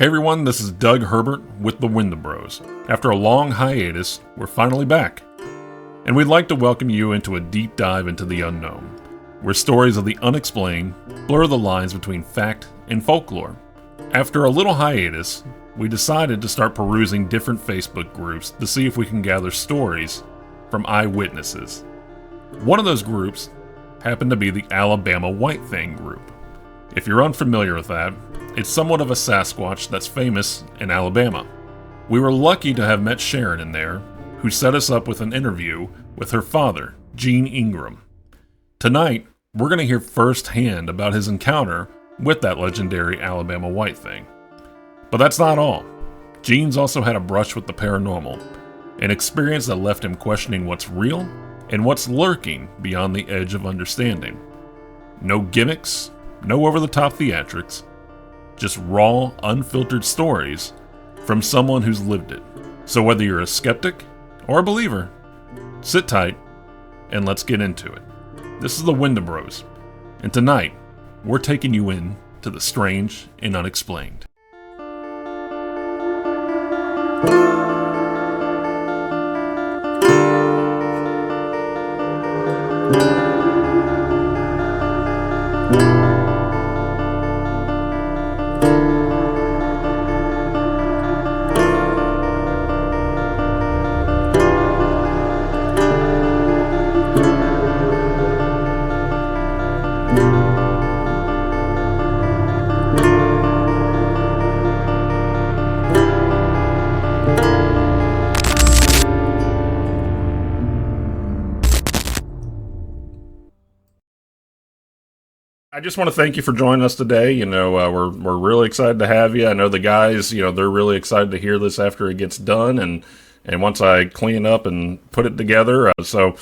Hey everyone, this is Doug Herbert with the Wendibros. After a long hiatus, we're finally back. And we'd like to welcome you into a deep dive into the unknown, where stories of the unexplained blur the lines between fact and folklore. After a little hiatus, we decided to start perusing different Facebook groups to see if we can gather stories from eyewitnesses. One of those groups happened to be the Alabama White Thang group. If you're unfamiliar with that, it's somewhat of a Sasquatch that's famous in Alabama. We were lucky to have met Sharon in there, who set us up with an interview with her father, Gene Ingram. Tonight, we're going to hear firsthand about his encounter with that legendary Alabama White Thang. But that's not all. Gene's also had a brush with the paranormal, an experience that left him questioning what's real and what's lurking beyond the edge of understanding. No gimmicks, no over-the-top theatrics, just raw, unfiltered stories from someone who's lived it. So whether you're a skeptic or a believer, sit tight and let's get into it. This is the Wendibros, and tonight we're taking you in to the strange and unexplained. I just want to thank you for joining us today. We're really excited to have you. I know the guys, they're really excited to hear this after it gets done and once I clean up and put it together. So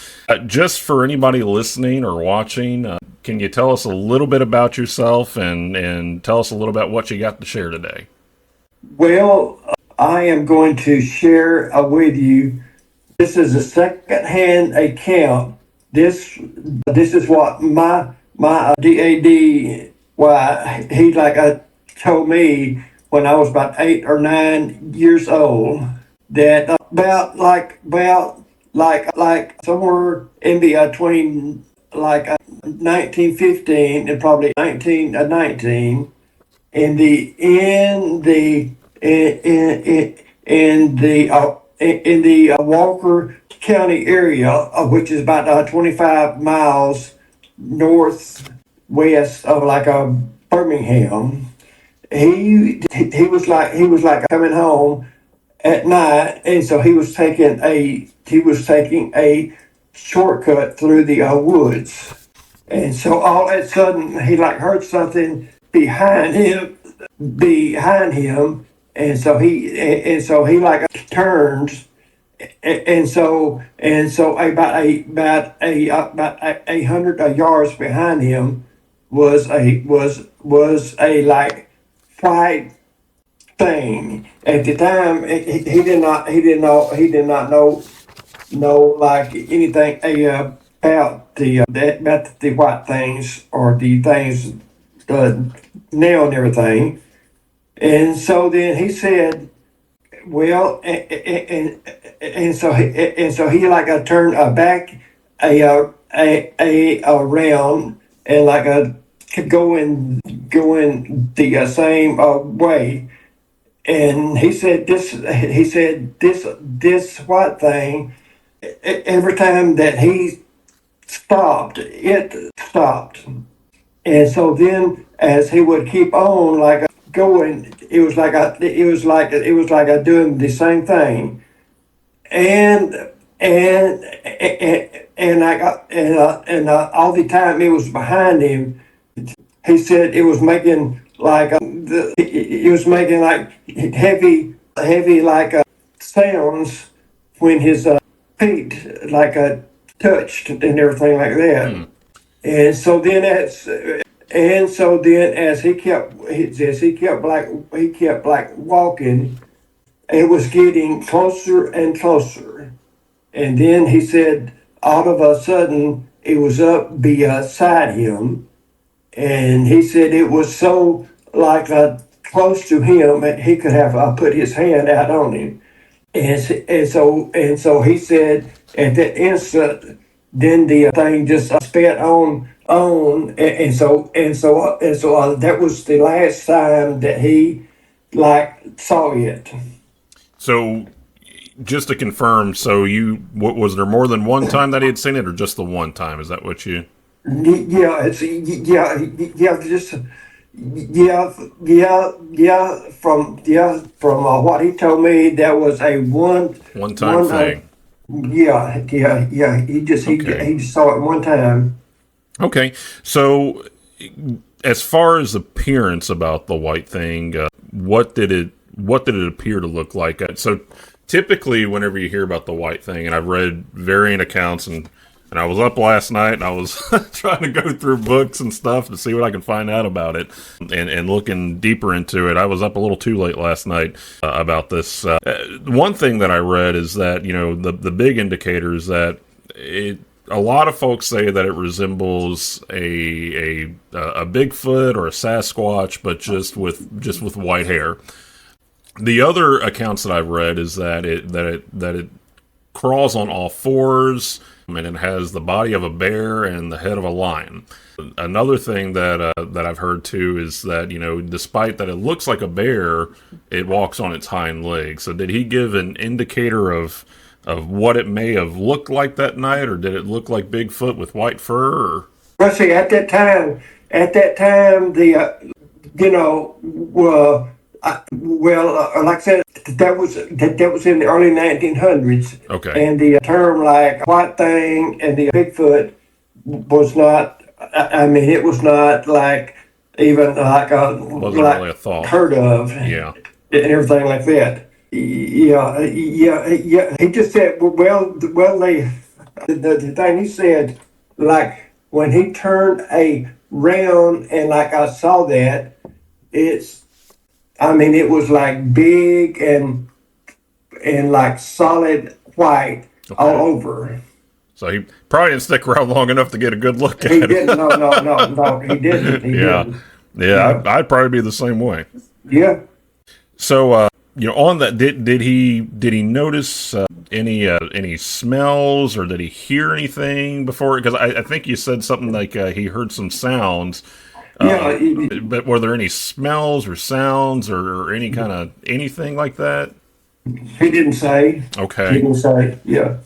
just for anybody listening or watching, can you tell us a little bit about yourself and tell us a little about what you got to share today? Well, I am going to share with you. This is a second-hand account. This is what my dad, he told me when I was about 8 or 9 years old that about somewhere in between 1915 and probably 1919 in the Walker County area, which is about 25 miles northwest of Birmingham. He was coming home at night, and so he was taking a shortcut through the woods, and so all of a sudden he heard something behind him, and so he turns. And so about 100 yards behind him was a white thing. At the time, he did not know anything about the white things or the things, the nail and everything. And so then he said, well, and so he turned back around and going the same way. And he said this white thing, every time that he stopped, it stopped. And so then as he would keep on going, it was like doing the same thing, and all the time it was behind him. He said it was making heavy sounds when his feet touched and everything like that. And so then as he kept walking, it was getting closer and closer. And then he said all of a sudden it was up beside him, and he said it was so close to him, and he could have put his hand out on him. And so he said at that instant, then the thing just sped on, and so that was the last time that he saw it. So, just to confirm, so was there more than one time that he had seen it, or just the one time? Is that what you? Yeah, just from what he told me, that was a One time thing. Yeah. He just saw it one time. Okay, so as far as appearance about the White Thing, what did it appear to look like? So typically, whenever you hear about the White Thing, and I've read varying accounts, and I was up last night, and I was trying to go through books and stuff to see what I can find out about it, and looking deeper into it. I was up a little too late last night about this. One thing that I read is that, the big indicators that a lot of folks say that it resembles a Bigfoot or a Sasquatch, but just with white hair. The other accounts that I've read is that it crawls on all fours, and it has the body of a bear and the head of a lion. Another thing that I've heard too is that, despite that it looks like a bear, it walks on its hind legs. So did he give an indicator of what it may have looked like that night, or did it look like Bigfoot with white fur? Or? Well, see, at that time, the like I said, that was in the early 1900s. Okay. And the term like White Thing and the Bigfoot was not. I mean, it was not like even wasn't really a thought heard of. Yeah. And everything like that. Yeah. He just said, the thing he said, like when he turned around and I saw that, it was like big and like solid white all over. So he probably didn't stick around long enough to get a good look at it. He didn't. No, he didn't. Yeah. I'd probably be the same way. Yeah. So, on that, did he notice any smells, or did he hear anything before? Because I think you said something like he heard some sounds. But were there any smells or sounds or any kind of anything like that? He didn't say. Okay. He didn't say. Yeah.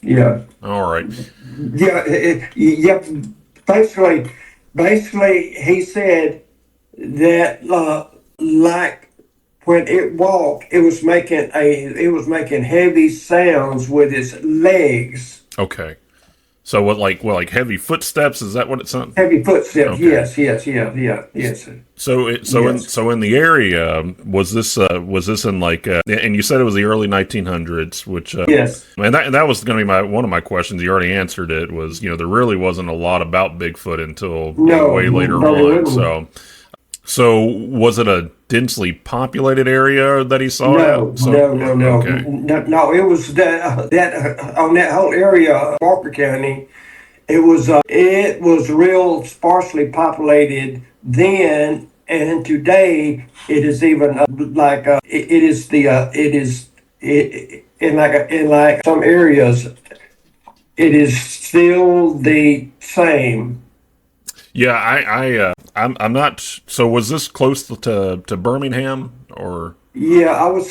Yeah. All right. Yeah. Basically, he said that like when it walked, it was making heavy sounds with its legs. Okay. So what, like heavy footsteps? Is that what it sounds? Heavy footsteps. Okay. Yes. So in the area, was this in and you said it was the early 1900s, which yes, and that was going to be one of my questions. You already answered it. Was there really wasn't a lot about Bigfoot until way later on. So was it a densely populated area that he saw? No. Okay. No. It was that on that whole area of Walker County. It was real sparsely populated then, and today it is even in some areas it is still the same. Yeah, I'm not. So was this close to Birmingham, or? Yeah, I would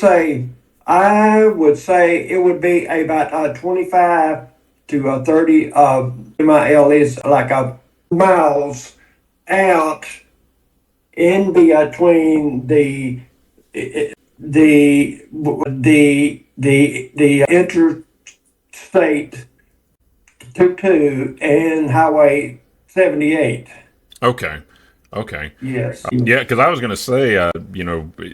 say it would be about 25 to 30 mile is miles out in between the interstate 22 and Highway 78. Okay. Yes. Yeah, because I was going to say,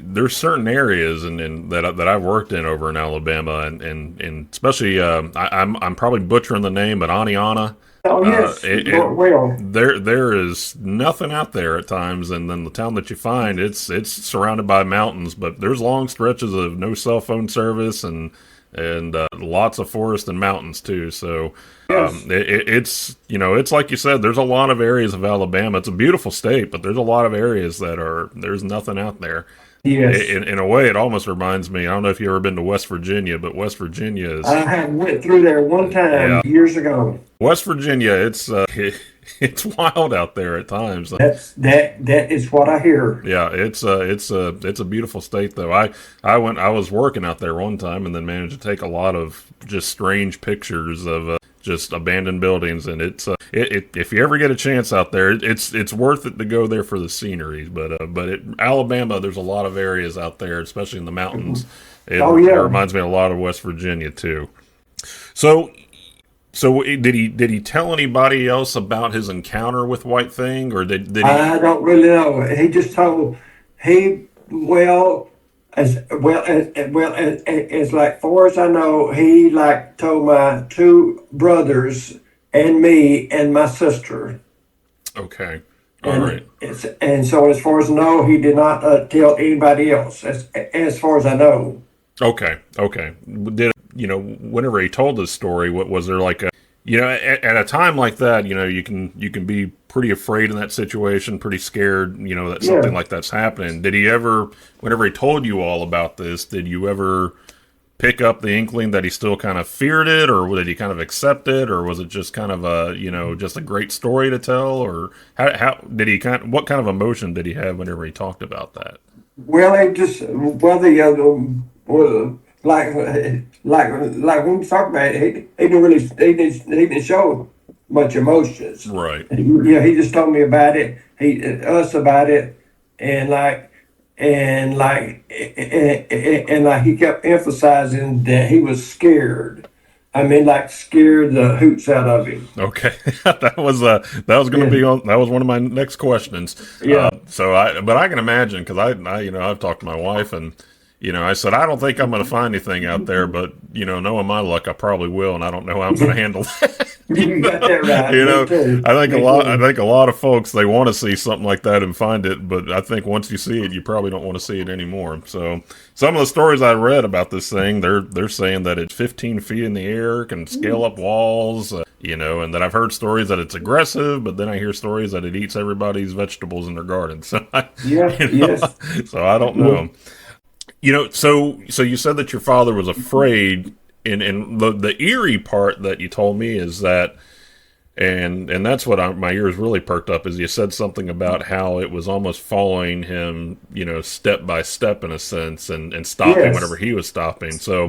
there's certain areas that I've worked in over in Alabama, and especially I'm probably butchering the name, but Aniana. Oh yes. There is nothing out there at times, and then the town that you find, it's surrounded by mountains, but there's long stretches of no cell phone service and lots of forest and mountains too. So yes. It's like you said, there's a lot of areas of Alabama. It's a beautiful state, but there's a lot of areas there's nothing out there. Yes. In a way, it almost reminds me. I don't know if you've ever been to West Virginia, but West Virginia is I have went through there one time yeah. years ago. West Virginia, it's it's wild out there at times. That is what I hear. Yeah, it's a beautiful state though. I was working out there one time and then managed to take a lot of just strange pictures of just abandoned buildings, and if you ever get a chance out there, it's worth it to go there for the scenery. But Alabama, there's a lot of areas out there, especially in the mountains. It reminds me a lot of West Virginia too. So did he tell anybody else about his encounter with White Thing, or did he? I don't really know. He just told he as like far as I know, he like told my two brothers and me and my sister. Okay, all right. And so as far as I know, he did not tell anybody else. As far as I know. Okay. Did whenever he told his story, what was there like a at a time like that, you can be pretty afraid in that situation, pretty scared, that something like that's happening. Did he ever, whenever he told you all about this, did you ever pick up the inkling that he still kind of feared it, or did he kind of accept it, or was it just kind of just a great story to tell, or how did he what kind of emotion did he have whenever he talked about that? Well, it just like when we talked about it, he didn't show much emotions. Right. He just told me about it. Us about it, and he kept emphasizing that he was scared. I mean, like scared the hoots out of him. Okay, that was going to be on. That was one of my next questions. Yeah. But I can imagine, because I've talked to my wife, and I said I don't think I'm going to find anything out there, but knowing my luck, I probably will, and I don't know how I'm going to handle that. You got that right. I think a lot of folks, they want to see something like that and find it, but I think once you see it, you probably don't want to see it anymore. So some of the stories I read about this thing, they're saying that it's 15 feet in the air, can scale up walls, and that I've heard stories that it's aggressive, but then I hear stories that it eats everybody's vegetables in their garden. So yes. So I don't know. So you said that your father was afraid. And the eerie part that you told me is that, and that's what my ears really perked up, is you said something about how it was almost following him, step by step in a sense, and stopping whenever he was stopping. So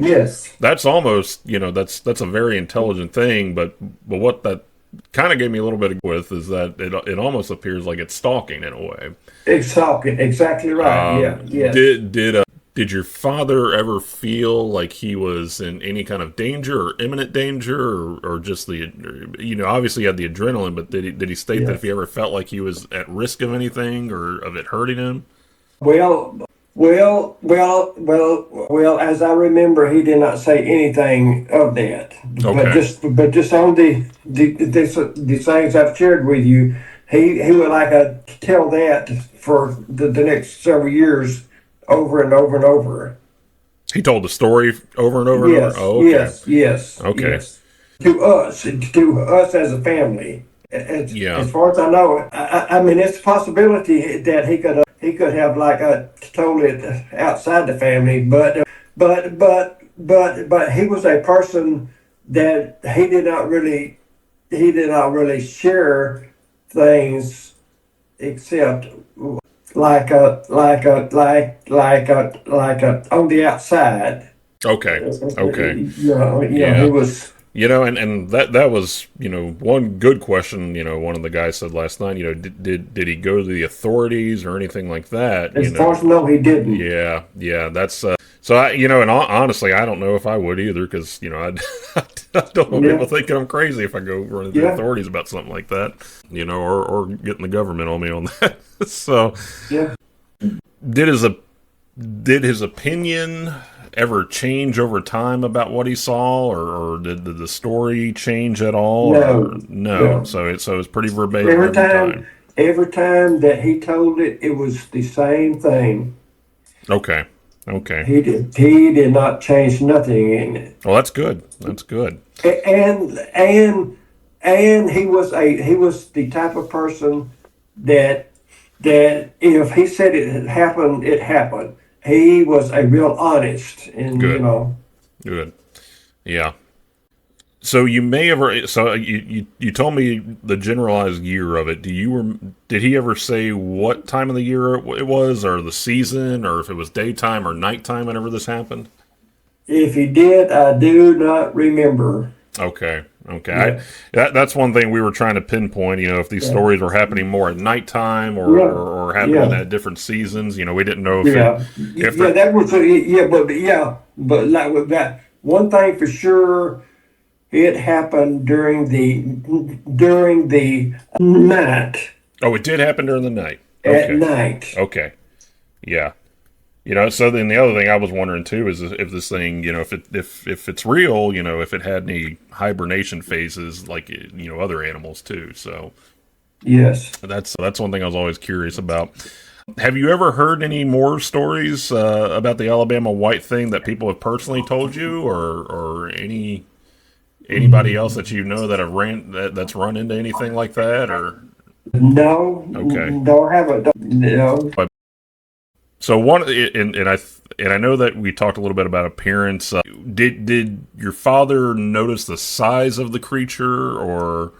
that's almost, that's a very intelligent thing. But what that kind of gave me a little bit of with is that it almost appears like it's stalking in a way. It's stalking, exactly right. Did your father ever feel like he was in any kind of danger or imminent danger, or just obviously he had the adrenaline, but did he state that if he ever felt like he was at risk of anything or of it hurting him? Well, as I remember, he did not say anything of that. Okay. But just on the things I've shared with you, he would like tell that for the next several years, over and over and over. He told the story over and over and over? Oh, okay. Yes. Okay. Yes. To us as a family. As far as I know, I mean, it's a possibility that he could have told it outside the family, but he was a person that he did not really share things except like on the outside. Okay. He was. And that was, one good question, one of the guys said last night, did he go to the authorities or anything like that? As far as I know, he didn't. Yeah, that's, so and honestly, I don't know if I would either, because, I don't want people thinking I'm crazy if I go running to the authorities about something like that, or getting the government on me on that. So, did his opinion ever change over time about what he saw, or did the story change at all? No. So it's pretty verbatim every time. Every time that he told it, it was the same thing. Okay. He did not change nothing in it. Well, that's good. And he was the type of person that if he said it had happened, it happened. he was a real honest, and Good. Good. Yeah. So you may have. So you told me the generalized year of it. Did he ever say what time of the year it was, or the season, or if it was daytime or nighttime whenever this happened? if he did, I do not remember. Okay. Okay. Yeah, That's one thing we were trying to pinpoint. If these yeah, stories were happening more at nighttime yeah, or happening yeah, at different seasons. We didn't know yeah, if yeah. they're That was yeah, but like with that, one thing for sure, it happened during the night oh, it did happen during the night. at Okay. night. Okay. Yeah. So then the other thing I was wondering too is if this thing, if it's real, if it had any hibernation phases like other animals too. So Yes. that's one thing I was always curious about. Have you ever heard any more stories about the Alabama White Thing that people have personally told you, or anybody else that that have that's run into anything like that, or No, okay? don't have it. No. So and I know that we talked a little bit about appearance. Did your father notice the size of the creature, or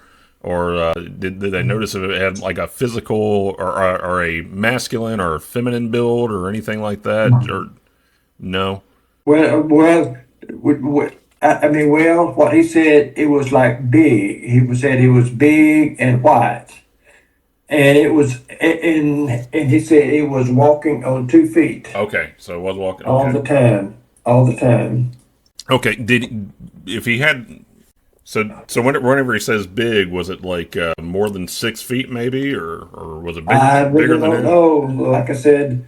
did they notice if it had like a physical or a masculine or a feminine build or anything like that? Or no? I mean, well, what he said, it was like big. Said it was big and white, and and he said it was walking on 2 feet Okay, so it was walking. all Okay, the time, all the time. okay. If he had whenever he says big, was it like more than 6 feet maybe, or was it I bigger really than don't that? know. Like I said,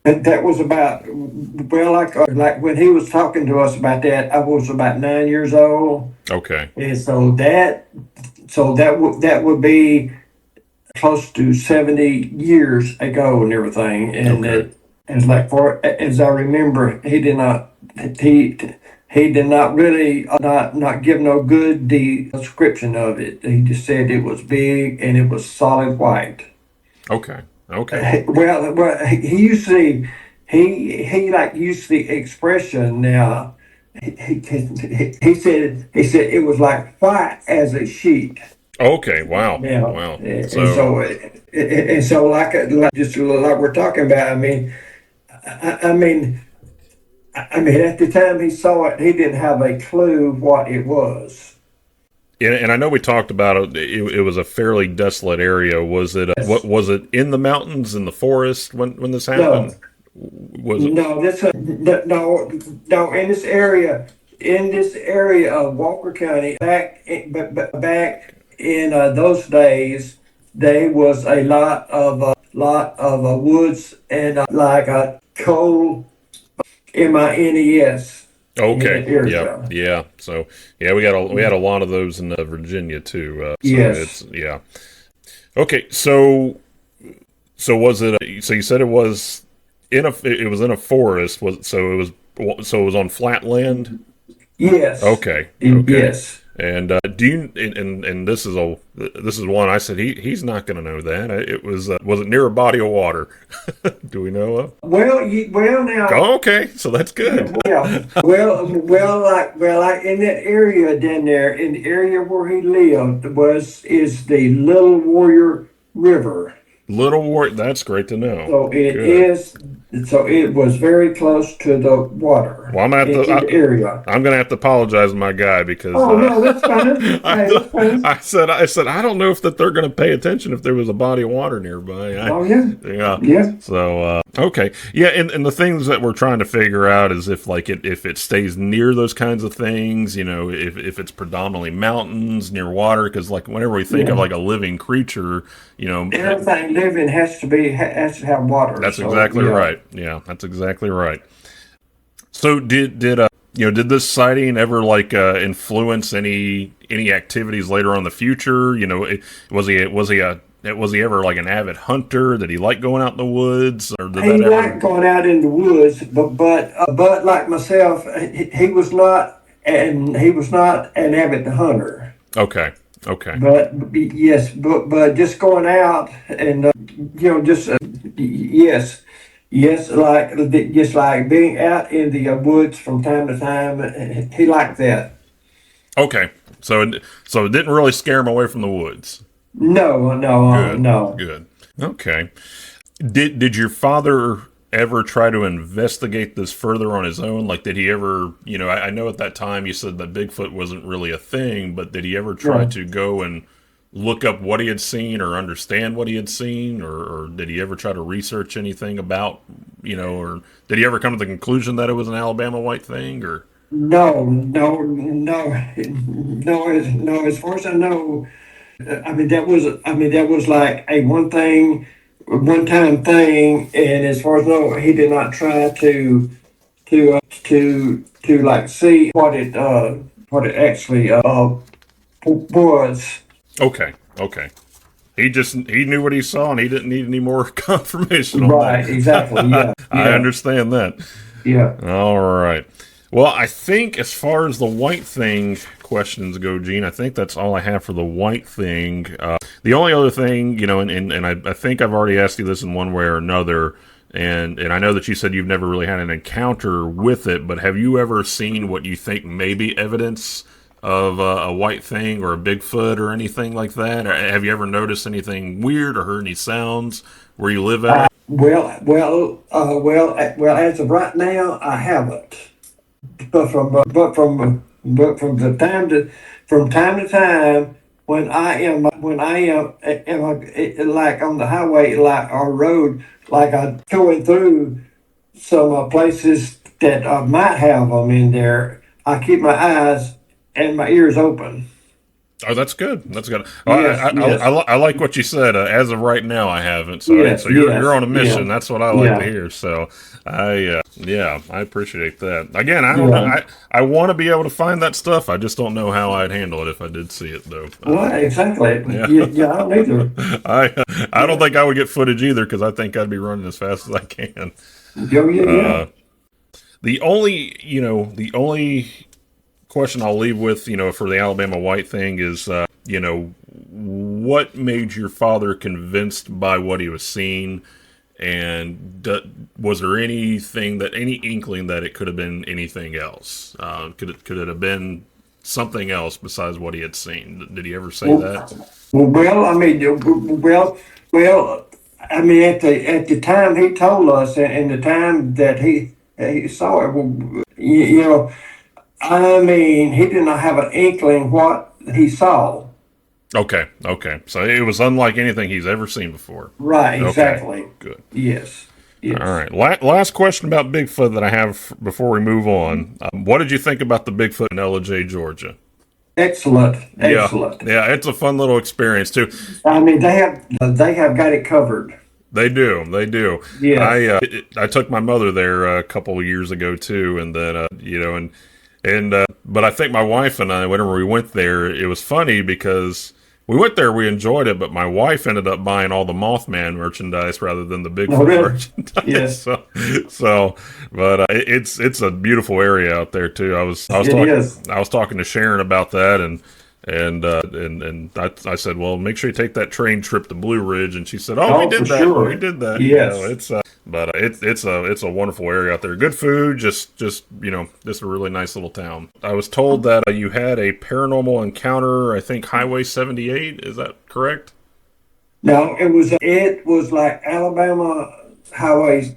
that was about, well, like when he was talking to us about that, I was about 9 years old, Okay, and so that would be close to 70 years ago and everything. And okay, as like for as I remember, he he did not really not give no good description of it. He just said it was big and it was solid white. okay, okay. Well, he usually he like used the expression now. He said it was like white as a sheet. Okay, wow, Now, wow. and so like just like we're talking about. I mean, at the time he saw it, he didn't have a clue what it was. And I know we talked about it. It was a fairly desolate area. Was it? What Yes. was it in the mountains, in the forest when this No, happened? Was it? no, no. In this area of Walker County, back in those days, there was a lot of woods and like a coal mines in Okay. that Yep. area. Yeah. So yeah, we had a lot of those in Virginia too. So Yes. it's yeah. Okay. So was it? So you said it was it was in a forest. So it was on flat land. Yes. Okay. Okay. Yes. And do you and this is one I said he's not going to know that. It was it near a body of water? Do we know of? Well, now, Oh, okay, so that's good. yeah. Well, like in that area down there, in the area where he lived, is the Little Warrior River. Little War. That's great to know. So it Good. is. So it was very close to the water Well, in the area. I'm gonna have to apologize to my guy because Oh no, that's fine. Hey, that's fine. I said I don't know if that they're gonna pay attention if there was a body of water nearby. Oh yeah, Yeah. yeah. So okay, yeah, and the things that we're trying to figure out is if if it stays near those kinds of things, if it's predominantly mountains near water, because like whenever we think of Yeah. like a living creature, Everything living has to have water. that's So exactly yeah. right. Yeah, that's exactly right. So did this sighting ever like influence any activities later on in the future? Was he ever like an avid hunter? Did he like going out in the woods, or did He that ever? liked going out in the woods, but like myself, he was not, and he was not an avid hunter. Okay, okay, But yes, but just going out and just yes, Yes, like just like being out in the woods from time to time. He liked that. Okay, so it didn't really scare him away from the woods. No, no, Good, no. good. Okay. Did your father ever try to investigate this further on his own? Like, did he ever, I know at that time you said that Bigfoot wasn't really a thing, but did he ever try No. to go and look up what he had seen or understand what he had seen, or did he ever try to research anything about, or did he ever come to the conclusion that it was an Alabama White Thing, or? No, no, no, no, no. As far as I know, that was like a one time thing. And as far as I know, he did not try to like see what it actually was. Okay, okay. He knew what he saw and he didn't need any more confirmation on Right, exactly. that. Yeah, I yeah, understand that. yeah. All right. Well, I think as far as the white thing questions go, Gene, I think that's all I have for the white thing. The only other thing, and I think I've already asked you this in one way or another, and I know that you said you've never really had an encounter with it, but have you ever seen what you think may be evidence of a white thing or a Bigfoot or anything like that? Or have you ever noticed anything weird or heard any sounds where you live at? Well. As of right now, I haven't. But from the from time to time, when I am like on the highway, like our road, like I'm going through some places that might have them in there. I keep my eyes and my ears open. Oh, that's good. That's good. Well, Yes, yes, I like what you said. As of right now, I haven't. yes, So you're yes, on a mission. yeah, That's what I like to yeah, hear. So yeah, I appreciate that. Again, I don't know. yeah. I want to be able to find that stuff. I just don't know how I'd handle it if I did see it, though. Well, exactly. Yeah, Yeah, yeah, I don't either. I don't think I would get footage either because I think I'd be running as fast as I can. Yeah, yeah, yeah. Uh, the only question I'll leave with, for the Alabama White Thing is, what made your father convinced by what he was seeing, and was there any inkling that it could have been anything else? Could it have been something else besides what he had seen? Did he ever say Well, that? well, I mean, well, I mean, at the time he told us, and the time that he saw it, well, I mean, he did not have an inkling what he saw. Okay, okay. So it was unlike anything he's ever seen before. Right, Okay, exactly. good. Yes, All yes. right. Last question about Bigfoot that I have before we move on. What did you think about the Bigfoot in LJ, Georgia? Excellent, Yeah, excellent. yeah. It's a fun little experience too. I mean, they have got it covered. They do, they do. Yes. I took my mother there a couple of years ago too, and then but I think my wife and I, whenever we went there, it was funny because we went there, we enjoyed it, but my wife ended up buying all the Mothman merchandise rather than the Oh, Bigfoot really? merchandise. Yes, But it's a beautiful area out there too. it is. I was talking to Sharon about that, and I said, well, make sure you take that train trip to Blue Ridge, and she said, oh, we Oh, for did that, we sure. did that. Yes. It's a wonderful area out there. Good food, just a really nice little town. I was told that you had a paranormal encounter. I think Highway 78. Is that correct? No, it was like Alabama Highway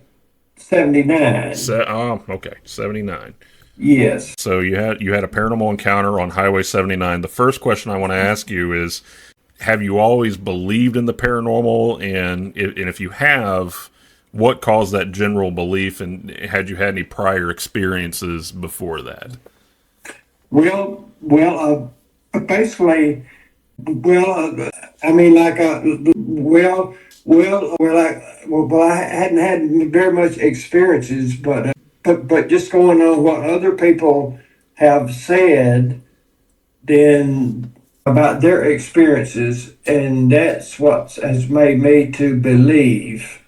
79. Okay, 79. Yes. So you had a paranormal encounter on Highway 79. The first question I want to ask you is, have you always believed in the paranormal? And if you have, what caused that general belief? And had you had any prior experiences before that? Basically, I mean, like, I hadn't had very much experiences, but just going on what other people have said, then about their experiences, and that's what has made me to believe.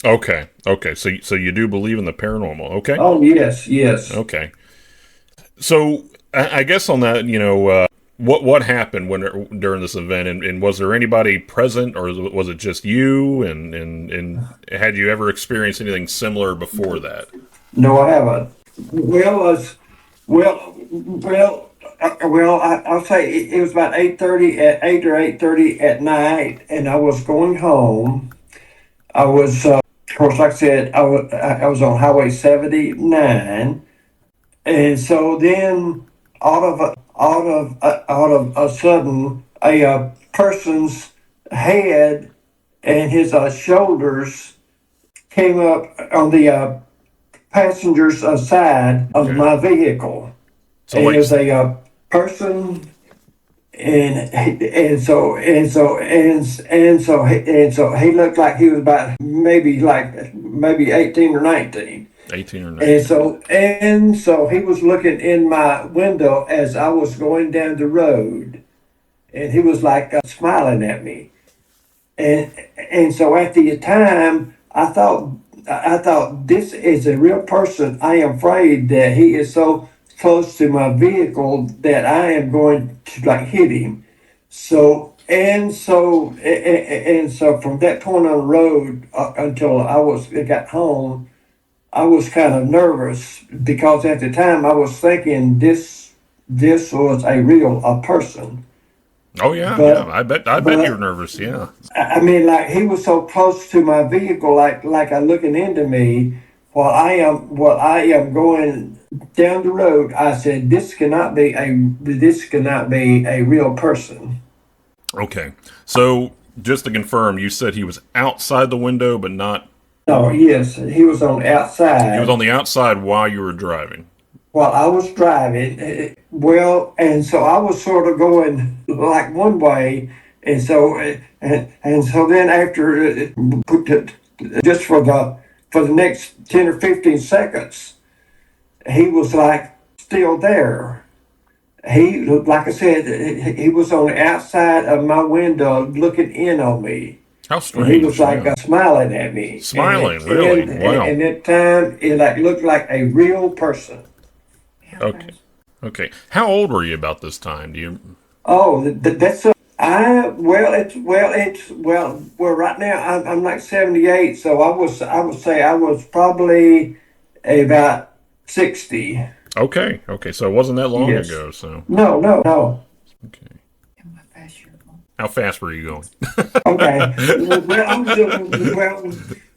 Okay, okay. So you do believe in the paranormal? Okay, Oh, yes, yes. okay. So I guess on that, What happened during this event, and was there anybody present, or was it just you? And had you ever experienced anything similar before that? No, I haven't. Well, I'll say it was about 8:30 at 8 or 8:30 at night, and I was going home. I was, of course, like I said, I was on Highway 79, and so then out of a sudden, a person's head and his shoulders came up on the passenger's side of my vehicle. So And like, it was a person, and so he looked like he was about maybe 18 or 19. 18 or And 19. so he was looking in my window as I was going down the road, and he was like smiling at me. And so at the time, I thought this is a real person. I am afraid that he is so close to my vehicle that I am going to like hit him. So from that point on the road until I got home, I was kind of nervous because at the time I was thinking this was a person. Oh yeah, yeah. But I bet you're but nervous. Yeah. I mean, like he was so close to my vehicle, like looking into me while I am going down the road. I said, this cannot be a real person. Okay. So just to confirm, you said he was outside the window, but not. No, yes, he was on the He was outside on the outside while you were driving. while I was driving. Well, and so I was sort of going like one way, and so then after just for the next 10 or 15 seconds, he was like still there. He, like I said, he was on the outside of my window looking in on me. How And he was strange. like Yeah. smiling at me. Smiling, really? Wow. And at time, it like looked like a real person. Okay. Okay. How old were you about this time? Do you? Oh, that's well, right now I'm like 78, so I would say I was probably about 60. Okay. Okay. So it wasn't that long Yes. ago. So No, no, no. okay. How fast were you going? Okay. Well,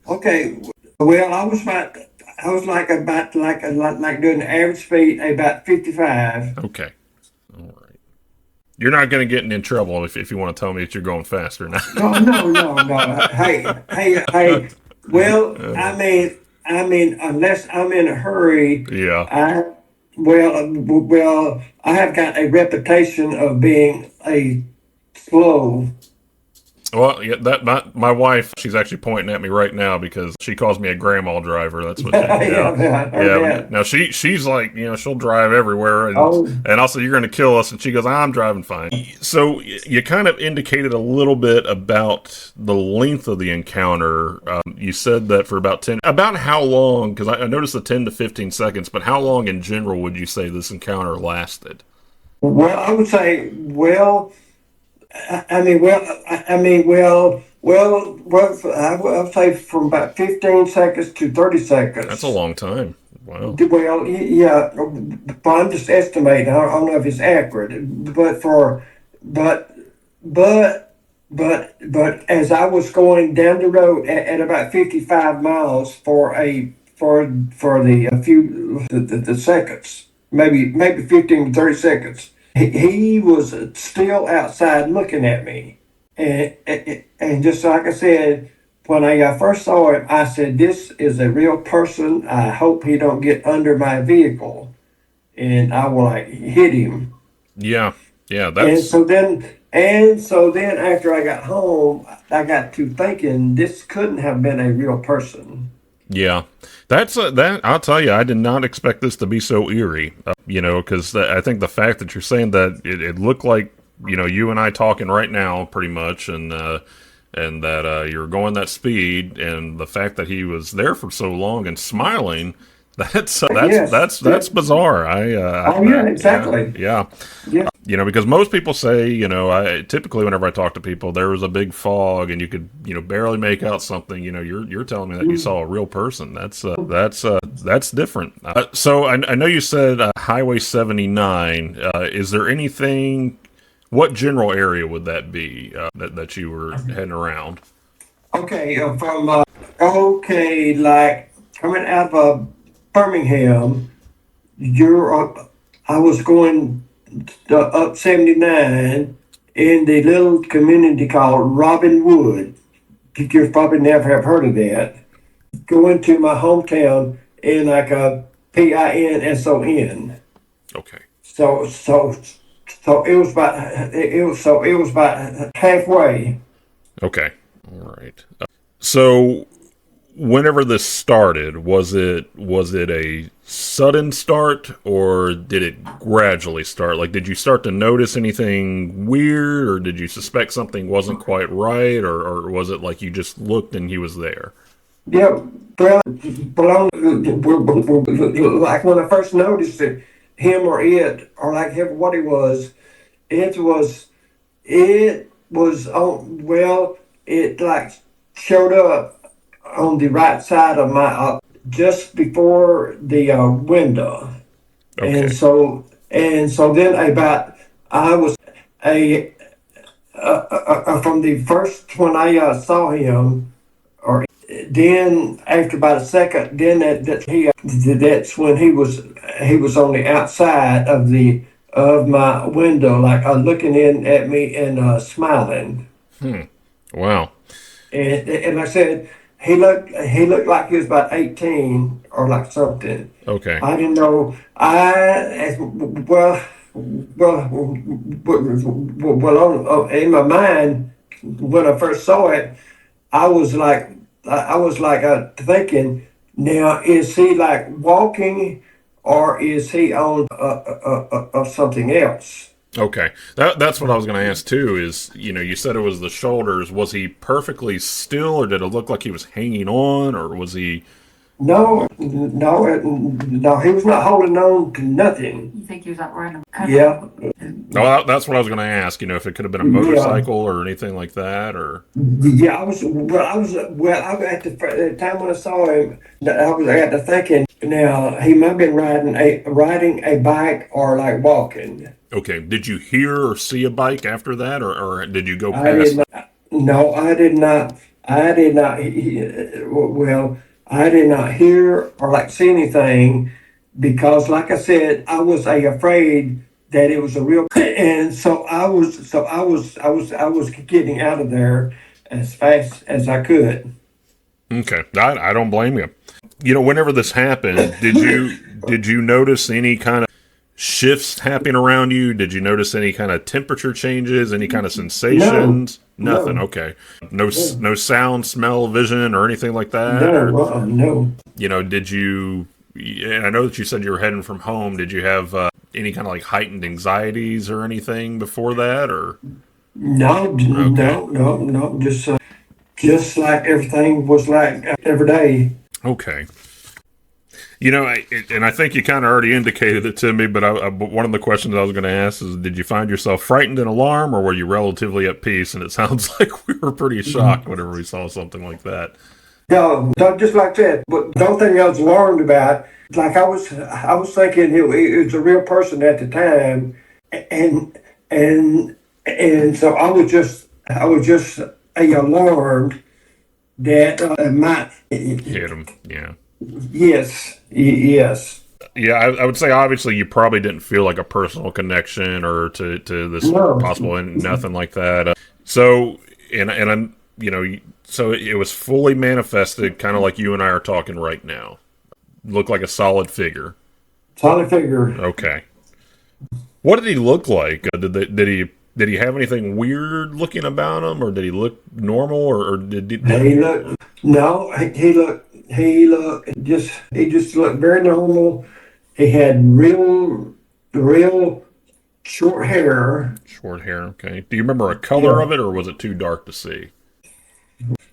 okay. Well, I was like doing the average speed about 55. Okay. All right. You're not going to get in trouble if you want to tell me that you're going faster now. No, no, no, no. Hey. Well, I mean, unless I'm in a hurry, Yeah. I have got a reputation of being a slow. Well, yeah, that my wife, she's actually pointing at me right now because she calls me a grandma driver. That's what she, Yeah, yeah, I heard yeah. that. Now she's like, she'll drive everywhere, Oh, and also you're going to kill us, and she goes, I'm driving fine. So you kind of indicated a little bit about the length of the encounter. You said that for about how long? Because I noticed the 10 to 15 seconds, but how long in general would you say this encounter lasted? well, I would say, I would say from about 15 seconds to 30 That's a seconds. long time. Wow. Well, yeah, but I'm just estimating. I don't know if it's accurate, but, but as I was going down the road at about 55 miles for the a few the seconds, maybe 15 to 30 seconds, he was still outside looking at me, and just like I said. When I first saw him, I said, "This is a real person. I hope he don't get under my vehicle, and I will like hit him." Yeah. Yeah. And That's so then, after I got home, I got to thinking this couldn't have been a real person. Yeah, that. I'll tell you, I did not expect this to be so eerie. Because I think the fact that you're saying that it looked like you and I talking right now, pretty much, and that you're going that speed, and the fact that he was there for so long and smiling. That's Yes, that's yes. bizarre. Oh yeah, Yeah, exactly. yeah. Yeah. Because most people say, I typically whenever I talk to people, there was a big fog and you could, barely make out something. You're telling me that you saw a real person. That's different. So I know you said Highway 79. Is there anything? What general area would that be that you were heading around? Okay, like coming out of Birmingham, I was going up 79 in the little community called Robin Wood. You probably never have heard of that. Going to my hometown in like a PINSON. Okay. So it was about halfway. Okay. All right. So whenever this started, was it a sudden start or did it gradually start? Like, did you start to notice anything weird, or did you suspect something wasn't quite right, or was it like you just looked and he was there? Yeah, well, like when I first noticed it, him or it, or like him, what it was, it was on, well, it like showed up on the right side of my, just before the window. Okay. And so then I was a, from the first, when I saw him, or then after about a second, then that's when he was on the outside of my window, like looking in at me and smiling. Wow. And like I said, he looked like he was about 18 or like something. Okay. I didn't know. In my mind, when I first saw it, I was like, thinking, now is he like walking, or is he on of something else? Okay. That's what I was going to ask too. Is you said it was the shoulders. Was he perfectly still, or did it look like he was hanging on, or was he? No, no, he was not holding on to nothing. You think he was like riding Yeah, No, that's what I was going to ask. If it could have been a yeah, motorcycle or anything like that, or yeah. At the time when I saw him, I got to thinking. Now he might have been riding a bike or like walking. okay. Did you hear or see a bike after that, or did you go I did past? not. No, I did not. I did not. Well, I did not hear or like see anything because, like I said, I was afraid that it was a real. And so I was getting out of there as fast as I could. Okay, I don't blame you. Whenever this happened, did you notice any kind of shifts happening around you? Did you notice any kind of temperature changes, any kind of No, sensations? Nothing. no, Okay. No, no, no sound, smell, vision, or anything like that. Or no. did you? And I know that you said you were heading from home. Did you have any kind of like heightened anxieties or anything before that? Or No, okay, no. Just like everything was like every day. okay. And I think you kind of already indicated it to me, but one of the questions I was going to ask is, did you find yourself frightened and alarmed, or were you relatively at peace? And it sounds like we were pretty shocked whenever we saw something like that. No, just like that. But the only thing I was alarmed about, like I was thinking it was a real person at the time, and so I was just alarmed that might. Hit him, yeah. Yes. Yeah, I would say obviously you probably didn't feel like a personal connection or to this No. possible and nothing like that. So and I'm so it was fully manifested, kind of like you and I are talking right now. Looked like a solid figure. Solid figure. Okay. What did he look like? Did he have anything weird looking about him, or did he look normal, or did He looked. No, he just looked very normal. He had real short hair. short hair? Okay. Do you remember a color Yeah. of it, or was it too dark to see?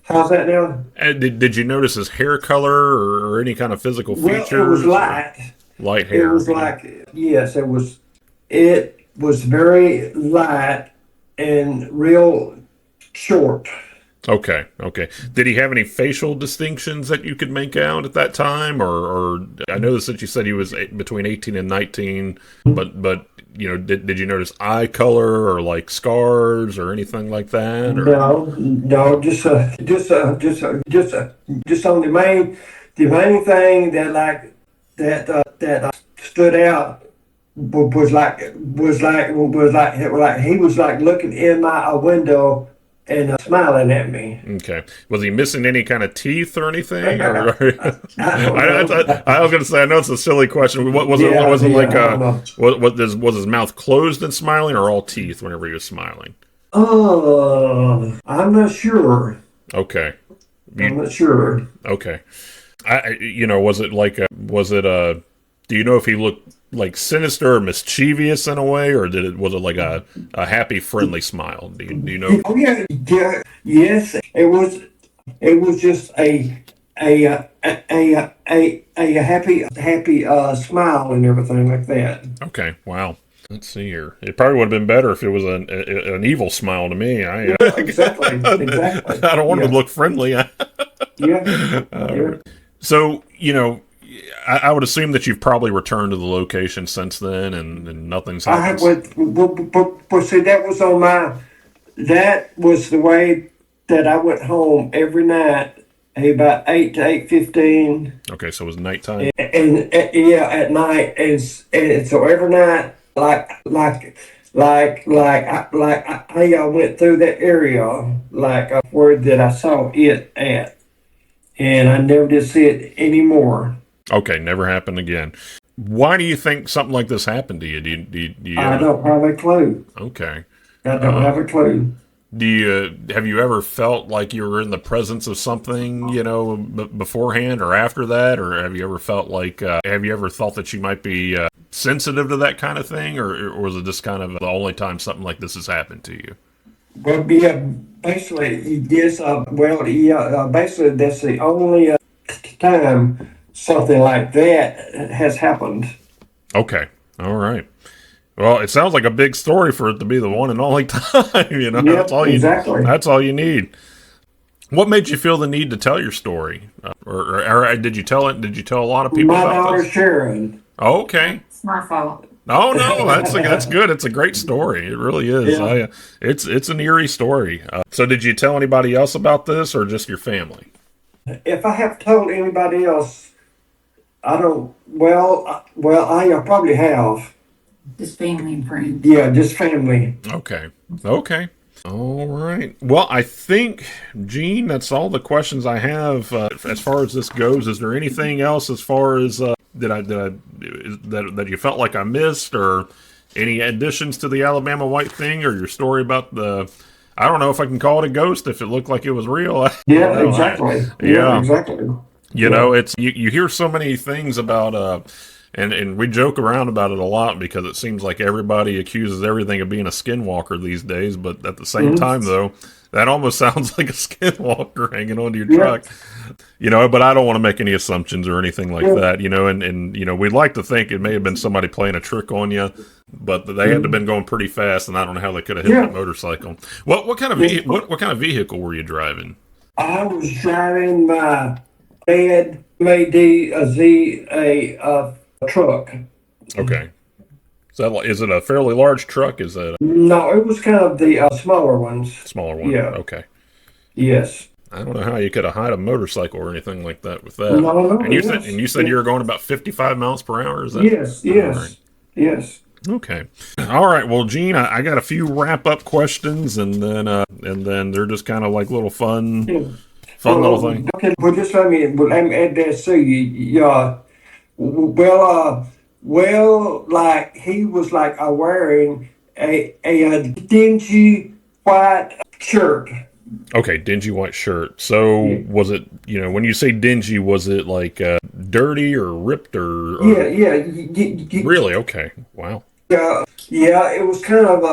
How's that now? And did you notice his hair color or any kind of physical Well, features? it was Or light. light It hair. was Okay. like, yes, it was. It was very light and real short. Okay, okay. Did he have any facial distinctions that you could make out at that time, or I noticed that you said he was between 18 and 19, but you know, did you notice eye color or like scars or anything like that? Or? No, just on the main thing that stood out was like he was like looking in my window and smiling at me. Okay. Was he missing any kind of teeth or anything? Or I was going to say, I know it's a silly question. What was it? Yeah, Was it yeah, like? I don't know. Was his mouth closed and smiling, or all teeth whenever he was smiling? I'm not sure. Okay. I'm not sure. Okay. Was it like do you know if he looked like sinister or mischievous in a way, or was it like a happy, friendly smile? Do you know? Oh yeah, yes. It was just a happy smile and everything like that. Okay, wow. Let's see here. It probably would have been better if it was an evil smile to me. Yeah, exactly. I don't want him to look friendly. Yeah. So, I would assume that you've probably returned to the location since then, and nothing's happened. But see, that was the way that I went home every night, about 8 to 8:15. Okay, so it was nighttime. And yeah, at night, and so every night, I went through that area, where that I saw it at, and I never did see it anymore. Okay, never happened again. Why do you think something like this happened to you? Do you I don't have a clue. Okay. I don't have a clue. Have you ever felt like you were in the presence of something, beforehand or after that? Or have you ever felt like, have you ever thought that you might be sensitive to that kind of thing? Or was it just kind of the only time something like this has happened to you? Well, yeah, basically, yes, basically that's the only time something like that has happened. Okay. All right. Well, it sounds like a big story for it to be the one and only time, Yep, that's all exactly. That's all you need. What made you feel the need to tell your story? Or did you tell it? Did you tell a lot of people My about daughter this? Sharon. Oh, okay. It's my fault. Oh no, that's good. It's a great story. It really is. Yeah. It's an eerie story. So did you tell anybody else about this, or just your family? If I have told anybody else, I don't. Well, I probably have. Just family and friends. Yeah, just family. Okay. All right. Well, I think, Gene, that's all the questions I have as far as this goes. Is there anything else as far as that you felt like I missed, or any additions to the Alabama White Thang, or your story about the? I don't know if I can call it a ghost if it looked like it was real. Yeah, exactly. Yeah, exactly. It's you hear so many things about and we joke around about it a lot because it seems like everybody accuses everything of being a skinwalker these days, but at the same time, though, that almost sounds like a skinwalker hanging onto your truck. But I don't want to make any assumptions or anything like that, and we'd like to think it may have been somebody playing a trick on you, but they had to have been going pretty fast, and I don't know how they could have hit that motorcycle. What kind of what kind of vehicle were you driving? I was driving my dad made a truck. Okay. Is it a fairly large truck? Is that No, it was kind of the smaller ones. smaller one? Yeah. Okay. Yes. I don't know how you could have hide a motorcycle or anything like that with that. No. And you said you were going about 55 miles per hour. Is that? Yes. Right. Yes. Okay. All right. Well, Gene, I got a few wrap up questions, and then they're just kind of like little fun little thing. Okay. Well, just let me add that to you. Yeah. Like he was like wearing a dingy white shirt. Okay, dingy white shirt. So was it, when you say dingy, was it like dirty or ripped or Yeah. Really? Okay. Wow. Yeah. It was kind of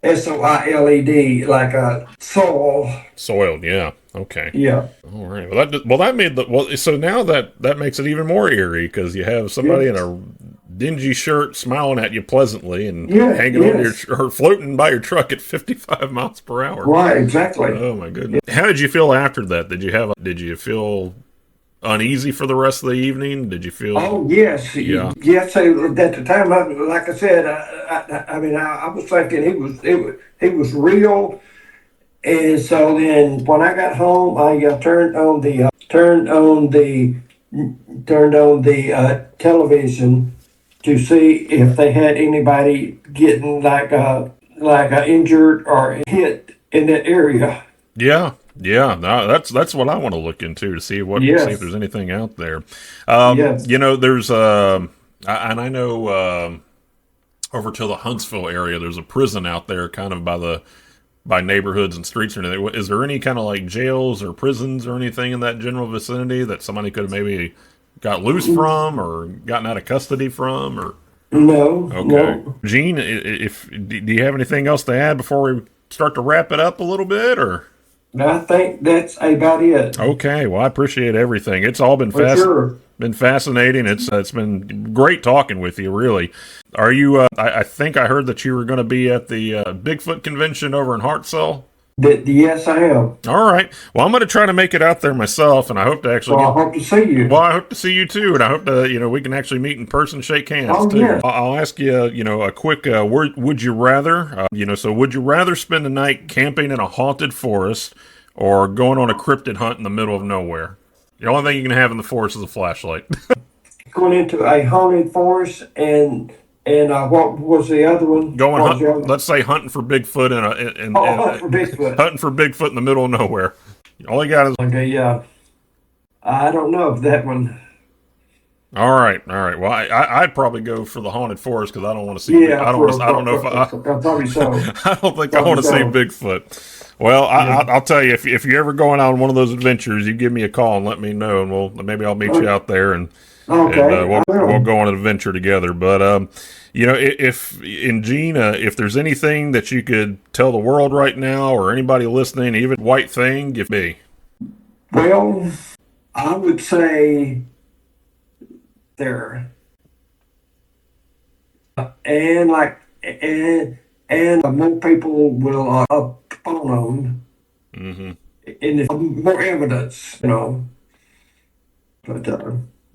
SOILED, like a Soiled. Yeah. Okay. Yeah. All right. Well, that made so now that makes it even more eerie because you have somebody in a dingy shirt smiling at you pleasantly and Yeah, hanging on yes. or floating by your truck at 55 miles per hour. Right, exactly. Oh my goodness. How did you feel after that? Did you feel uneasy for the rest of the evening? Did you feel? Oh yes, Yeah. yes. At the time, like I said, I mean, I was thinking he was real. And so then, when I got home, I turned on the television to see if they had anybody getting injured or hit in that area. Yeah, yeah, no, that's what I want to look into to see if Yes, there's anything out there. yes. There's and I know over to the Huntsville area, there's a prison out there, kind of by neighborhoods and streets or anything. Is there any kind of like jails or prisons or anything in that general vicinity that somebody could have maybe got loose from or gotten out of custody from? Or No, okay, no. Gene, if do you have anything else to add before we start to wrap it up a little bit, or? I think that's about it. Okay, well, I appreciate everything. It's all been For sure. been fascinating. It's been great talking with you. Really, are you? I think I heard that you were going to be at the Bigfoot convention over in Hartselle. Yes, I am. All right. Well, I'm going to try to make it out there myself, and I hope to actually Well, I hope to see you. Well, I hope to see you too, and I hope to we can actually meet in person, shake hands Oh, too. yeah. I'll ask you a quick would you rather? So would you rather spend the night camping in a haunted forest or going on a cryptid hunt in the middle of nowhere? The only thing you can have in the forest is a flashlight. Going into a haunted forest and what was the other one? Going What was the other hunt, one? let's say hunting for Bigfoot Oh, for Bigfoot. hunting for Bigfoot in the middle of nowhere. All you got is Okay, yeah. I don't know if that one. all right. Well, I'd probably go for the haunted forest because I don't want to see. Yeah, I don't know if probably so. I don't think I Probably want to see so. Bigfoot. Well, Yeah. I'll tell you if you're ever going on one of those adventures, you give me a call and let me know, and maybe I'll meet you out there and Okay, I will. we'll go on an adventure together. But if in Gina, if there's anything that you could tell the world right now or anybody listening, even White Thang, give me. Well, I would say there, and and more people will upon them, Hmm. and there's more evidence, But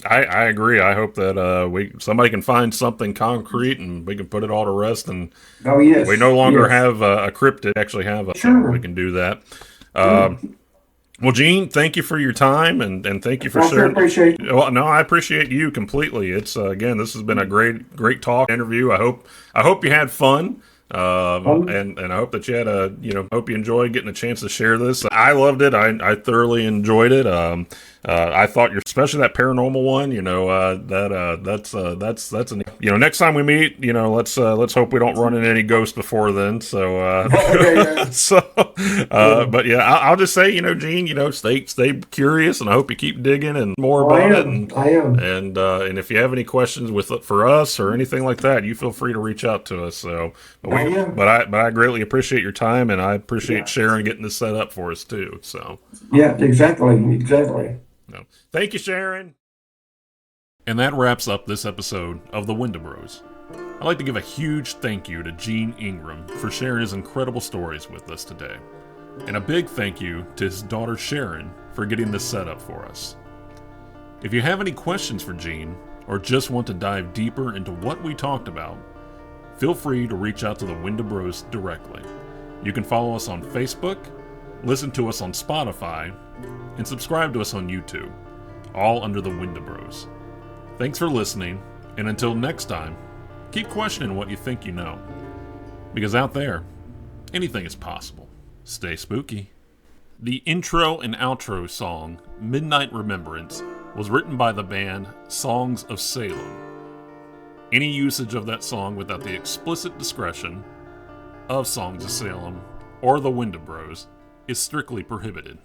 I agree. I hope that somebody can find something concrete and we can put it all to rest, and oh yes, we no longer yes, have a cryptid. Actually, have sure. we can do that. Sure. Well, Gene, thank you for your time and thank you for I sure sharing. appreciate it. Well, no, I appreciate you completely. It's again, this has been a great talk interview. I hope you had fun. And I hope that you had hope you enjoyed getting a chance to share this. I loved it. I thoroughly enjoyed it. I thought especially that paranormal one, that's an, next time we meet, let's hope we don't run into any ghosts before then. So, Okay, yeah. but yeah, I'll just say, Gene, stay curious, and I hope you keep digging and more I about it. am. I am. And if you have any questions for us or anything like that, you feel free to reach out to us. So, but I greatly appreciate your time, and I appreciate Sharon getting this set up for us too. So, Yeah, exactly. no, thank you, Sharon. And that wraps up this episode of the Wendibros. I'd like to give a huge thank you to Gene Ingram for sharing his incredible stories with us today. And a big thank you to his daughter Sharon for getting this set up for us. If you have any questions for Gene, or just want to dive deeper into what we talked about, feel free to reach out to the Wendibros directly. You can follow us on Facebook, listen to us on Spotify, and subscribe to us on YouTube, all under the Wendibros. Thanks for listening, and until next time, keep questioning what you think you know. Because out there, anything is possible. Stay spooky. The intro and outro song, Midnight Remembrance, was written by the band Songs of Salem. Any usage of that song without the explicit discretion of Songs of Salem or the Wendibros is strictly prohibited.